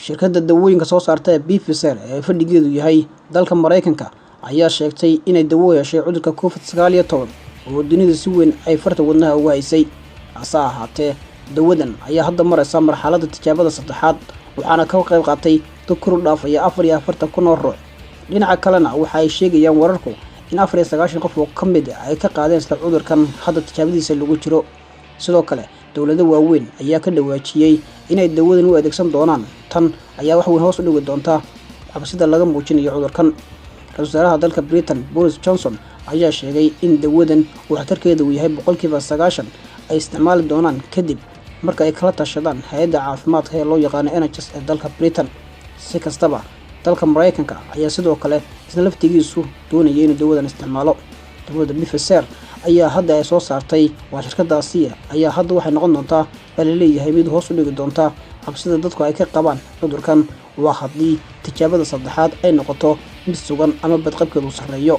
shirkadda dawooyinka soo saarta ee Pfizer ee fadhigeedu yahay dalka Mareykanka ayaa sheegtay inay dawo heshay cudurka COVID-19 oo dunida si weyn ay farta wadnaha uga haysay. hase ahaatee dawadan ayaa hadda maraysa marxaladda tijaabada saddexaad waxaana ka qayb qaatay dad kor u dhaafaya 44,000 oo ruux. dhinaca kalena waxa ay sheegayaan wararku in 94 qof oo ka mid ah ay ka qaadeen isla cudurkan hadda tijaabadiisa lagu jiro. sidoo kale dawlado waaweyn ayaa ka dhawaajiyay inay dawadan u adeegsan doonaan. tan ayaa wax weyn hoos u dhigi doonta cabsida laga muujinayo cudurkan. Ra'iisul wasaaraha dalka Britain Boris Johnson ayaa sheegay in dawadan uu waxtarkeedu yahay 90% ay isticmaali doonaan kadib marka ay kala tashadaan hay'adda caafimaadka ee loo yaqaan NHS ee dalka Britain. si kastaba dalka Mareykanka ayaa sidoo kale isla laftigiisu doonayay inuu dawadan isticmaalo. dawladda Pfizer ayaa hadda ay soo saartay waa shirkadaasi ayaa hadda waxay noqon doontaa leeyahay mid hoos u dhigi doonta cabsida dadku ay ka qabaan cudurkan waa haddii tijaabada saddexaad ay noqoto mid sugan ama badqabkeedu sareeyo.